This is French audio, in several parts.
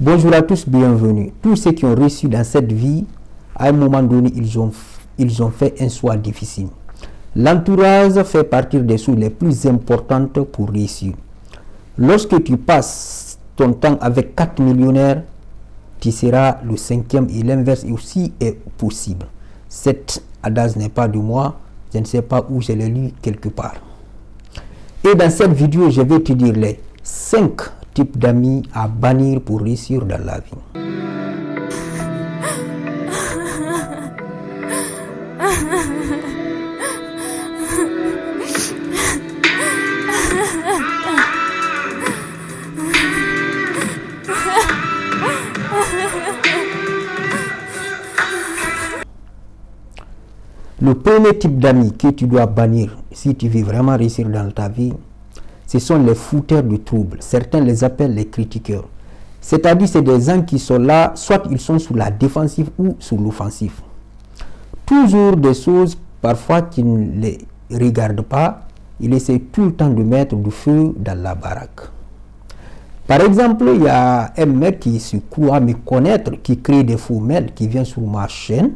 Bonjour à tous, bienvenue. Tous ceux qui ont réussi dans cette vie, à un moment donné, ils ont fait un choix difficile. L'entourage fait partie des choses les plus importantes pour réussir. Lorsque tu passes ton temps avec 4 millionnaires, tu seras le 5e et l'inverse aussi est possible. Cet adage n'est pas de moi, je ne sais pas où je l'ai lu quelque part. Et dans cette vidéo, je vais te dire les 5 types d'amis à bannir pour réussir dans la vie. Le premier type d'amis que tu dois bannir si tu veux vraiment réussir dans ta vie, ce sont les fouteurs de troubles. Certains les appellent les critiqueurs. C'est-à-dire c'est des gens qui sont là, soit ils sont sous la défensive ou sous l'offensive. Toujours des choses parfois qui ne les regardent pas, ils essaient tout le temps de mettre du feu dans la baraque. Par exemple, il y a un mec qui se croit me connaître, qui crée des faux mails, qui vient sur ma chaîne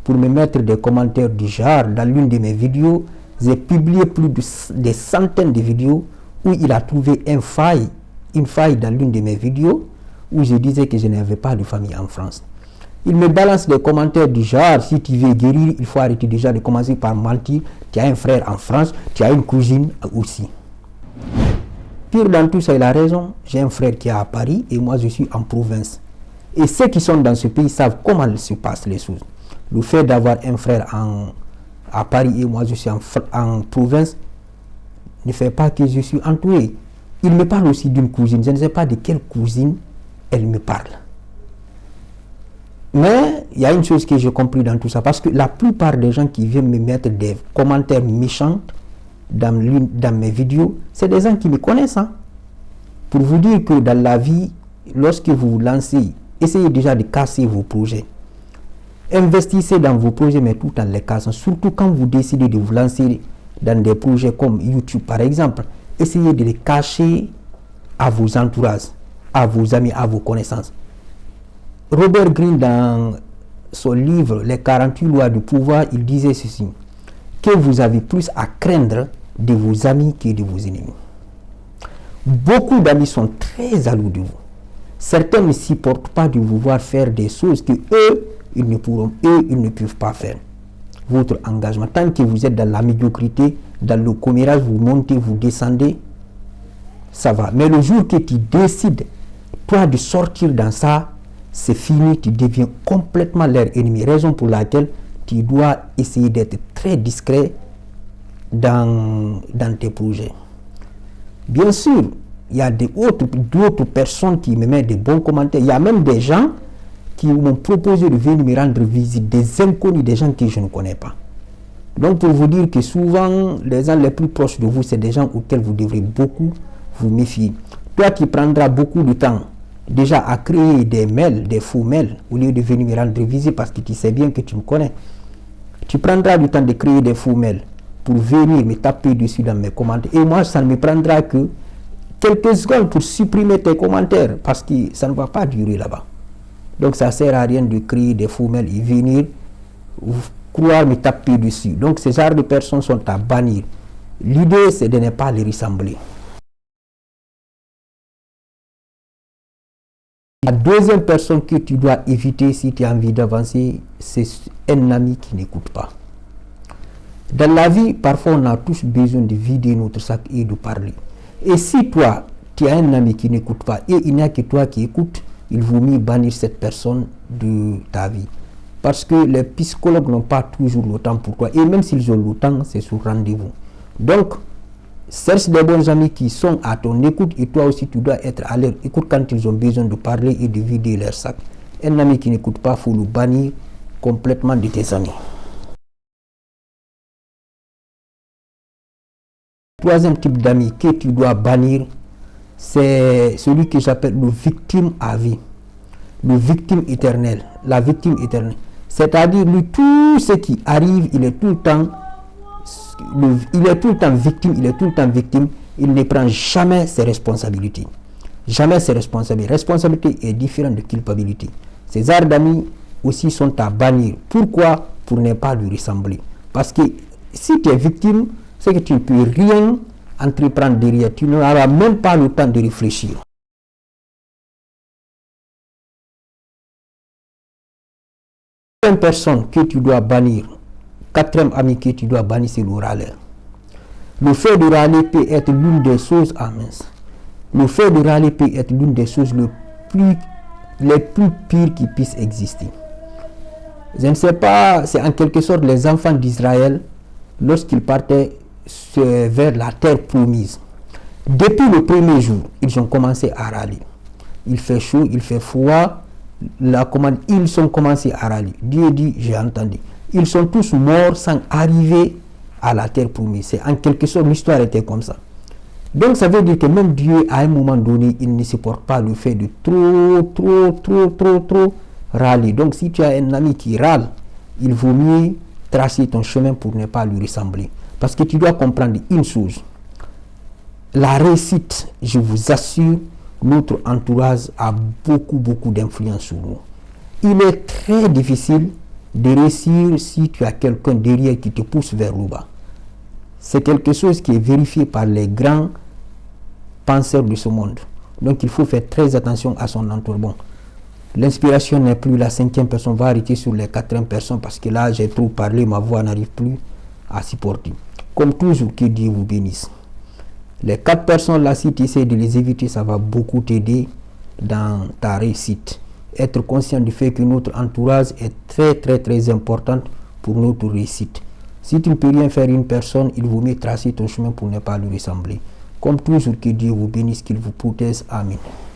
pour me mettre des commentaires du genre. Dans l'une de mes vidéos, j'ai publié plus de des centaines de vidéos où il a trouvé une faille dans l'une de mes vidéos où je disais que je n'avais pas de famille en France. Il me balance des commentaires du genre, si tu veux guérir, il faut arrêter déjà de commencer par mentir. Tu as un frère en France, tu as une cousine aussi. Pire dans tout ça, il a raison. J'ai un frère qui est à Paris et moi je suis en province. Et ceux qui sont dans ce pays savent comment se passent les choses. Le fait d'avoir un frère à Paris et moi je suis en province ne fait pas que je suis entouré. Il me parle aussi d'une cousine. Je ne sais pas de quelle cousine elle me parle. Mais il y a une chose que j'ai compris dans tout ça. Parce que la plupart des gens qui viennent me mettre des commentaires méchants dans mes vidéos, c'est des gens qui me connaissent. Hein. Pour vous dire que dans la vie, lorsque vous vous lancez, essayez déjà de casser vos projets. Investissez dans vos projets, mais tout en les cassant. Surtout quand vous décidez de vous lancer dans des projets comme YouTube, par exemple. Essayez de les cacher à vos entourages, à vos amis, à vos connaissances. Robert Greene, dans son livre Les 48 lois du pouvoir, il disait ceci, que vous avez plus à craindre de vos amis que de vos ennemis. Beaucoup d'amis sont très jaloux de vous. Certains ne supportent pas de vous voir faire des choses que ils ne peuvent pas faire. Votre engagement, tant que vous êtes dans la médiocrité, dans le commérage, vous montez, vous descendez, ça va. Mais le jour que tu décides, toi, de sortir dans ça, c'est fini, tu deviens complètement leur ennemi. Raison pour laquelle tu dois essayer d'être très discret dans tes projets. Bien sûr, il y a d'autres personnes qui me mettent des bons commentaires. Il y a même des gens qui m'ont proposé de venir me rendre visite, des inconnus, des gens que je ne connais pas. Donc pour vous dire que souvent, les gens les plus proches de vous, c'est des gens auxquels vous devrez beaucoup vous méfier. Toi qui prendras beaucoup de temps déjà à créer des mails, des faux mails, au lieu de venir me rendre visite parce que tu sais bien que tu me connais. Tu prendras du temps de créer des faux mails pour venir me taper dessus dans mes commentaires. Et moi, ça ne me prendra que quelques secondes pour supprimer tes commentaires parce que ça ne va pas durer là-bas. Donc ça ne sert à rien de créer des faux mails et venir croire me taper dessus. Donc ces genres de personnes sont à bannir. L'idée c'est de ne pas les ressembler. La deuxième personne que tu dois éviter si tu as envie d'avancer, c'est un ami qui n'écoute pas. Dans la vie, parfois on a tous besoin de vider notre sac et de parler. Et si toi, tu as un ami qui n'écoute pas et il n'y a que toi qui écoutes, il vaut mieux bannir cette personne de ta vie. Parce que les psychologues n'ont pas toujours le temps pour toi. Et même s'ils ont le temps, c'est sur rendez-vous. Donc, cherche des bons amis qui sont à ton écoute et toi aussi tu dois être à leur écoute quand ils ont besoin de parler et de vider leur sac. Un ami qui n'écoute pas, il faut le bannir complètement de tes amis. Troisième type d'amis que tu dois bannir, c'est celui que j'appelle le victime à vie, le victime éternel, la victime éternelle. C'est-à-dire, lui, tout ce qui arrive, il est tout le temps victime, il ne prend jamais ses responsabilités. jamais ses responsabilités. Responsabilité est différente de culpabilité. Ces arts d'amis aussi sont à bannir. Pourquoi? Pour ne pas lui ressembler. Parce que si tu es victime, c'est que tu ne peux rien entreprendre derrière. Tu n'auras même pas le temps de réfléchir. Une personne que tu dois bannir, quatrième ami que tu dois bannir, c'est le râleur. Le fait de râler peut être l'une des choses, le fait de râler peut être l'une des choses les plus pires qui puissent exister. Je ne sais pas, c'est en quelque sorte les enfants d'Israël, lorsqu'ils partaient vers la terre promise. Depuis le premier jour, ils ont commencé à râler. Il fait chaud, il fait froid, ils ont commencé à râler. Dieu dit, j'ai entendu. Ils sont tous morts sans arriver à la terre promise. C'est en quelque sorte, l'histoire était comme ça. Donc ça veut dire que même Dieu, à un moment donné, il ne supporte pas le fait de trop râler. Donc si tu as un ami qui râle, il vaut mieux tracer ton chemin pour ne pas lui ressembler. Parce que tu dois comprendre une chose. La réussite, je vous assure, notre entourage a beaucoup d'influence sur nous. Il est très difficile de réussir si tu as quelqu'un derrière qui te pousse vers le bas. C'est quelque chose qui est vérifié par les grands penseurs de ce monde. Donc il faut faire très attention à son entourage. Bon, l'inspiration n'est plus la cinquième personne, va arrêter sur les quatrième personnes parce que là j'ai trop parlé, ma voix n'arrive plus à supporter. Comme toujours, que Dieu vous bénisse. Les 4 personnes là, si tu essaies de les éviter, ça va beaucoup t'aider dans ta réussite. Être conscient du fait que notre entourage est très important pour notre réussite. Si tu ne peux rien faire une personne, il vaut mieux tracer ton chemin pour ne pas lui ressembler. Comme toujours, que Dieu vous bénisse, qu'il vous protège. Amen.